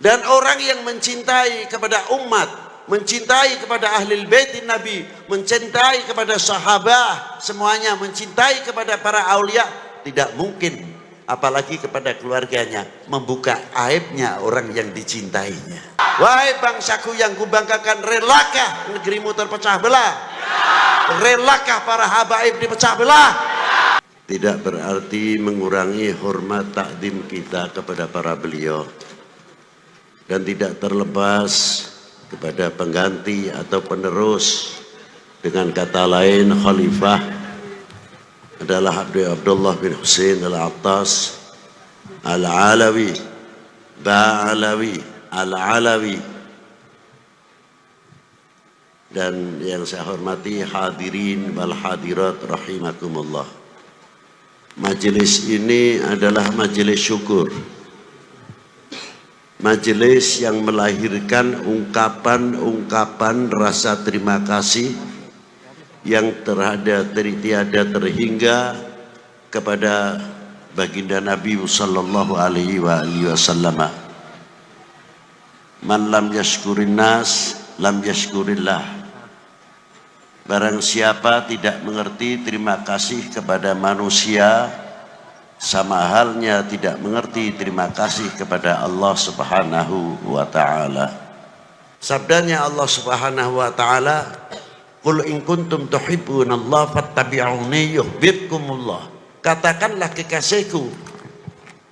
Dan orang yang mencintai kepada umat, mencintai kepada ahli baitin Nabi, mencintai kepada sahabat, semuanya mencintai kepada para aulia, tidak mungkin apalagi kepada keluarganya membuka aibnya orang yang dicintainya. Wahai bangsaku yang kubanggakan, relakah negerimu terpecah belah? Relakah para habaib dipecah belah? Tidak berarti mengurangi hormat takdim kita kepada para beliau, dan tidak terlepas kepada pengganti atau penerus. Dengan kata lain, khalifah adalah Abdullah bin Husain Al-Attas Al-Alawi Ba'alawi Al-Alawi. Dan yang saya hormati hadirin wal hadirat rahimakumullah, majelis ini adalah majelis syukur, majelis yang melahirkan ungkapan-ungkapan rasa terima kasih yang tiada terhingga kepada baginda Nabi sallallahu alaihi wasallam. Man lam yashkurin nas lam yashkurillah. Barang siapa tidak mengerti terima kasih kepada manusia, sama halnya tidak mengerti terima kasih kepada Allah Subhanahu wa ta'ala. Sabdanya Allah Subhanahu wa ta'ala, qul in kuntum tuhibbunallaha fattabi'uni yuhibbukumullah. Katakanlah kekasihku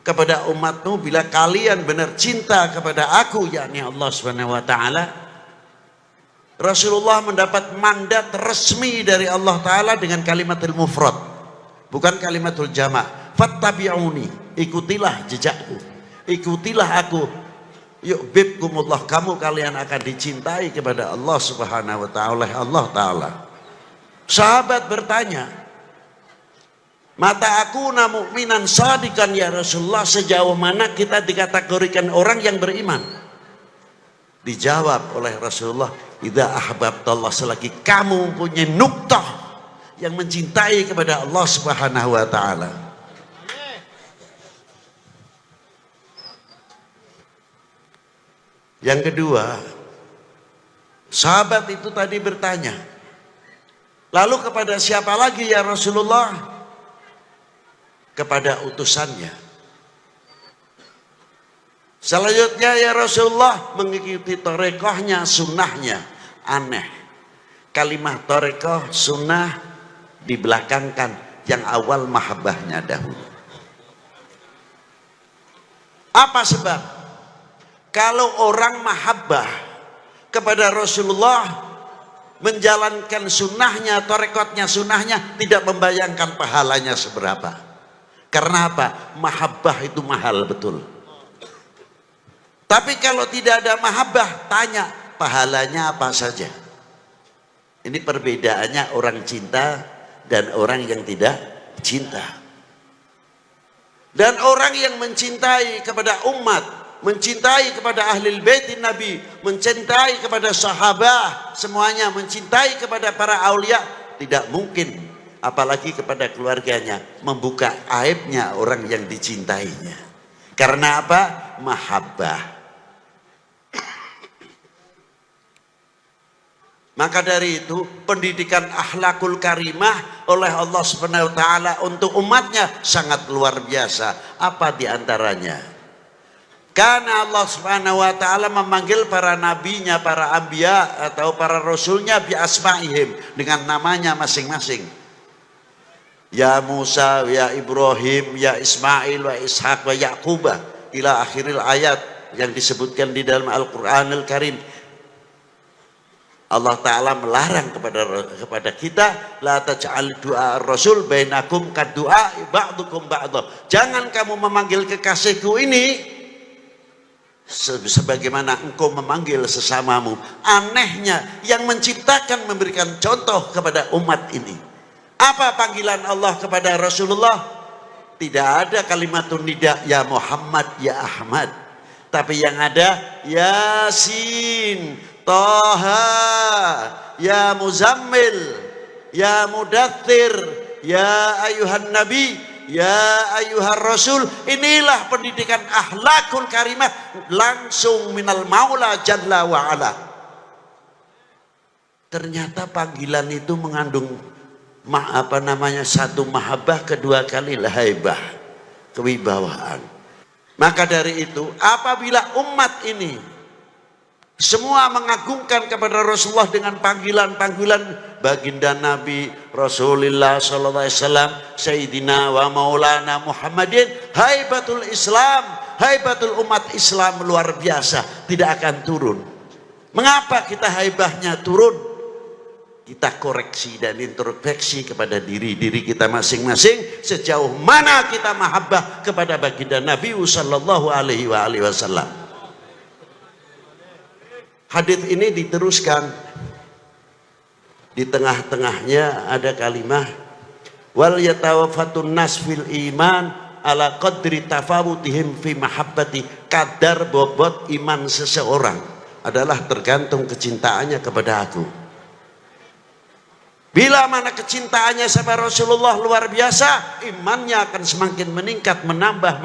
kepada umatmu, bila kalian benar cinta kepada aku, yakni Allah Subhanahu wa ta'ala. Rasulullah mendapat mandat resmi dari Allah Ta'ala dengan kalimatul mufrad, bukan kalimatul jama'. Fattabi'uni, ikutilah jejakku, ikutilah aku, yuhibbukumullah, kalian akan dicintai kepada Allah Subhanahu wa ta'ala, Allah Ta'ala. Sahabat bertanya, mata aku na mu'minan sadikan ya Rasulullah, sejauh mana kita dikategorikan orang yang beriman? Dijawab oleh Rasulullah, idza ahbabtallah, selagi kamu punya nuktah yang mencintai kepada Allah Subhanahu wa ta'ala. Yang kedua, sahabat itu tadi bertanya, lalu kepada siapa lagi ya Rasulullah? Kepada utusannya. Selanjutnya ya Rasulullah, mengikuti torekohnya, sunnahnya. Aneh, kalimah torekoh sunnah dibelakangkan, yang awal mahabbahnya dahulu. Apa sebab? Kalau orang mahabbah kepada Rasulullah, menjalankan sunnahnya, torekotnya, sunnahnya, tidak membayangkan pahalanya seberapa. Karena apa? Mahabbah itu mahal betul. Tapi kalau tidak ada mahabbah, tanya pahalanya apa saja. Ini perbedaannya orang cinta dan orang yang tidak cinta. Dan orang yang mencintai kepada umat, mencintai kepada ahli baitin Nabi, mencintai kepada sahabat, semuanya mencintai kepada para aulia, tidak mungkin apalagi kepada keluarganya membuka aibnya orang yang dicintainya. Karena apa? Mahabbah. Maka dari itu, pendidikan akhlakul karimah oleh Allah Subhanahu wa ta'ala untuk umatnya sangat luar biasa. Apa diantaranya? Karena Allah Subhanahu wa ta'ala memanggil para nabinya, para anbiya atau para rasulnya bi asma'ihim, dengan namanya masing-masing. Ya Musa, ya Ibrahim, ya Ismail, wa Ishaq, wa Yaqubah, ila akhiril ayat yang disebutkan di dalam Al-Quranul Karim. Allah Ta'ala melarang kepada kita, la taj'al du'a rasul bainakum kaddu'a ba'dukum ba'dah. Jangan kamu memanggil kekasihku ini sebagaimana engkau memanggil sesamamu. Anehnya, yang menciptakan memberikan contoh kepada umat ini. Apa panggilan Allah kepada Rasulullah? Tidak ada kalimatun nida, ya Muhammad, ya Ahmad. Tapi yang ada, Yasin, Taha, ya Muzammil, ya Mudaththir, ya ayuhan Nabi, Ya ayyuhar rasul, inilah pendidikan akhlakul karimah langsung minal maula jalla wa ala. Ternyata panggilan itu mengandung satu mahabbah, kedua kali haibah, kewibawaan. Maka dari itu apabila umat ini semua mengagungkan kepada Rasulullah dengan panggilan-panggilan baginda Nabi Rasulullah sallallahu alaihi wasallam, Sayyidina wa Maulana Muhammadin, haibatul Islam, haibatul umat Islam luar biasa, tidak akan turun. Mengapa kita haibahnya turun? Kita koreksi dan introspeksi kepada diri kita masing-masing, sejauh mana kita mahabbah kepada baginda Nabi sallallahu alaihi wasallam. Hadits ini diteruskan, di tengah-tengahnya ada kalimah wal yatawaffatun nas fil iman ala qadri tafawutihim fi mahabbati. Kadar bobot iman seseorang adalah tergantung kecintaannya kepada aku. Bila mana kecintaannya sama Rasulullah luar biasa, imannya akan semakin meningkat, menambah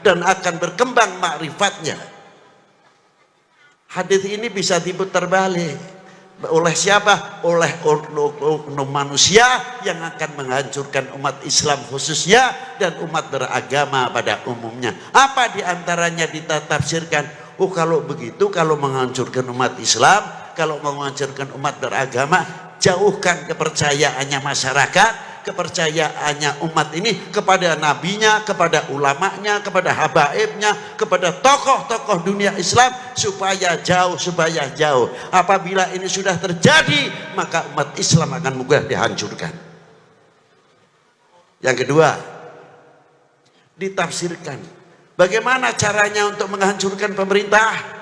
dan akan berkembang makrifatnya. Hadis ini bisa diputar balik. Oleh siapa? Oleh oknum manusia yang akan menghancurkan umat Islam khususnya dan umat beragama pada umumnya. Apa diantaranya ditafsirkan? Oh kalau begitu, kalau menghancurkan umat Islam, kalau menghancurkan umat beragama, jauhkan kepercayaannya masyarakat, kepercayaannya umat ini kepada nabinya, kepada ulamanya, kepada habaibnya, kepada tokoh-tokoh dunia Islam, supaya jauh. Apabila ini sudah terjadi, maka umat Islam akan mudah dihancurkan. Yang kedua, ditafsirkan bagaimana caranya untuk menghancurkan pemerintah.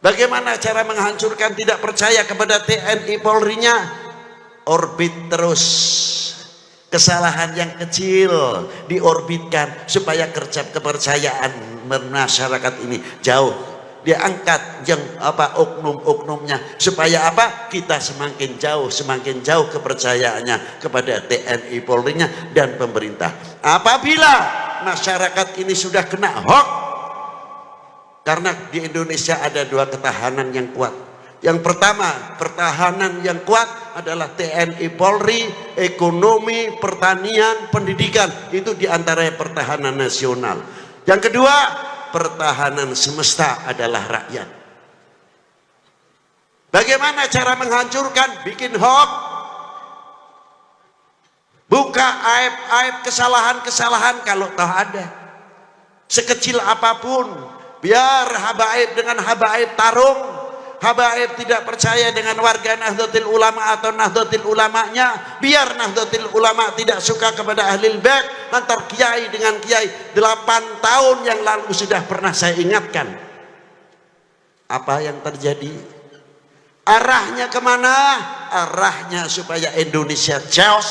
Bagaimana cara menghancurkan tidak percaya kepada TNI Polri-nya? Orbit terus. Kesalahan yang kecil diorbitkan supaya kepercayaan masyarakat ini jauh. Dia angkat yang oknum-oknumnya supaya kita semakin jauh kepercayaannya kepada TNI Polri-nya dan pemerintah. Apabila masyarakat ini sudah kena hoax, karena di Indonesia ada dua ketahanan yang kuat. Yang pertama, pertahanan yang kuat adalah TNI Polri, ekonomi, pertanian, pendidikan. Itu diantara pertahanan nasional. Yang kedua, pertahanan semesta adalah rakyat. Bagaimana cara menghancurkan? Bikin hoax. Buka aib-aib, kesalahan-kesalahan kalau tahu ada. Sekecil apapun. Biar habaib dengan habaib tarung. Habaib tidak percaya dengan warga Nahdlatul Ulama atau Nahdlatul Ulamanya. Biar Nahdlatul Ulama tidak suka kepada Ahlul Bait. Antar kiai dengan kiai 8 tahun yang lalu sudah pernah saya ingatkan. Apa yang terjadi? Arahnya kemana? Arahnya supaya Indonesia chaos,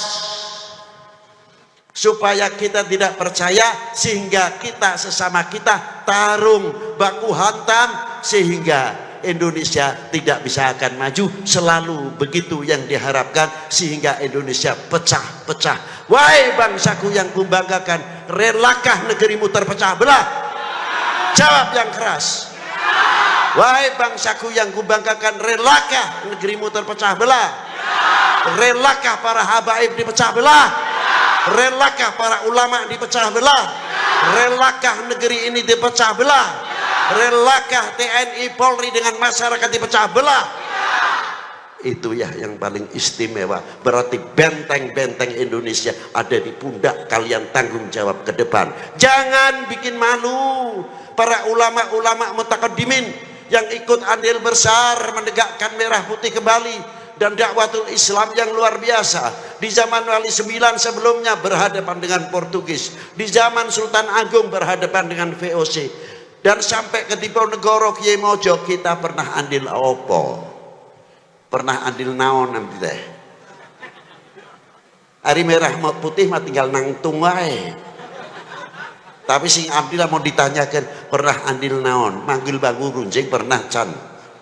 supaya kita tidak percaya, sehingga kita sesama kita tarung baku hantam, sehingga Indonesia tidak bisa akan maju. Selalu begitu yang diharapkan, sehingga Indonesia pecah-pecah. Wahai bangsaku yang kubanggakan, relakah negerimu terpecah belah? Jawab yang keras. Wahai bangsaku yang kubanggakan, relakah negerimu terpecah belah? Relakah para habaib dipecah belah? Relakah para ulama dipecah belah? Relakah negeri ini dipecah belah? Relakah TNI Polri dengan masyarakat dipecah belah? Itu ya yang paling istimewa. Berarti benteng-benteng Indonesia ada di pundak kalian, tanggung jawab ke depan. Jangan bikin malu para ulama-ulama mutakaddimin yang ikut andil besar menegakkan merah putih kembali dan dakwatul Islam yang luar biasa. Di zaman Wali Sembilan sebelumnya berhadapan dengan Portugis, di zaman Sultan Agung berhadapan dengan VOC, dan sampai ke Diponegoro Kiai Mojo kita pernah andil opo, pernah andil naon nanti teh. Hari merah putih mah tinggal nangtung wae. Tapi sing abdi lah mau ditanyakan pernah andil naon, manggil Bagu Runcing pernah can.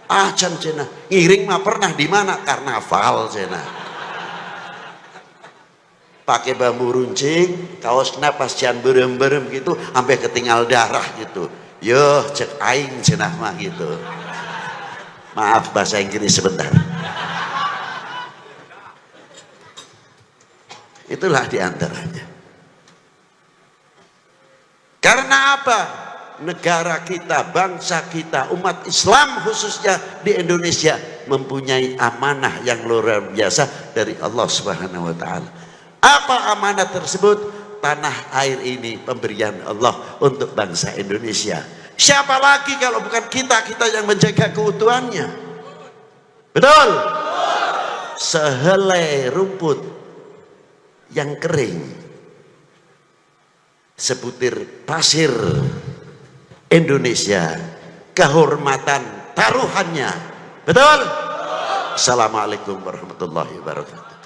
Ah can cina, ngiring mah pernah di mana? Karnaval cina. pakai bambu runcing, kaos napas jan berem-berem gitu, sampai ketinggal darah gitu. Yo cek aing cenah mah gitu. Maaf bahasa Inggris sebentar. Itulah diantaranya. Karena apa? Negara kita, bangsa kita, umat Islam khususnya di Indonesia mempunyai amanah yang luar biasa dari Allah Subhanahu wa taala. Apa amanah tersebut? Tanah air ini pemberian Allah untuk bangsa Indonesia. Siapa lagi kalau bukan kita yang menjaga keutuhannya? Betul? Sehelai rumput yang kering, sebutir pasir Indonesia, kehormatan taruhannya. Betul? Assalamualaikum warahmatullahi wabarakatuh.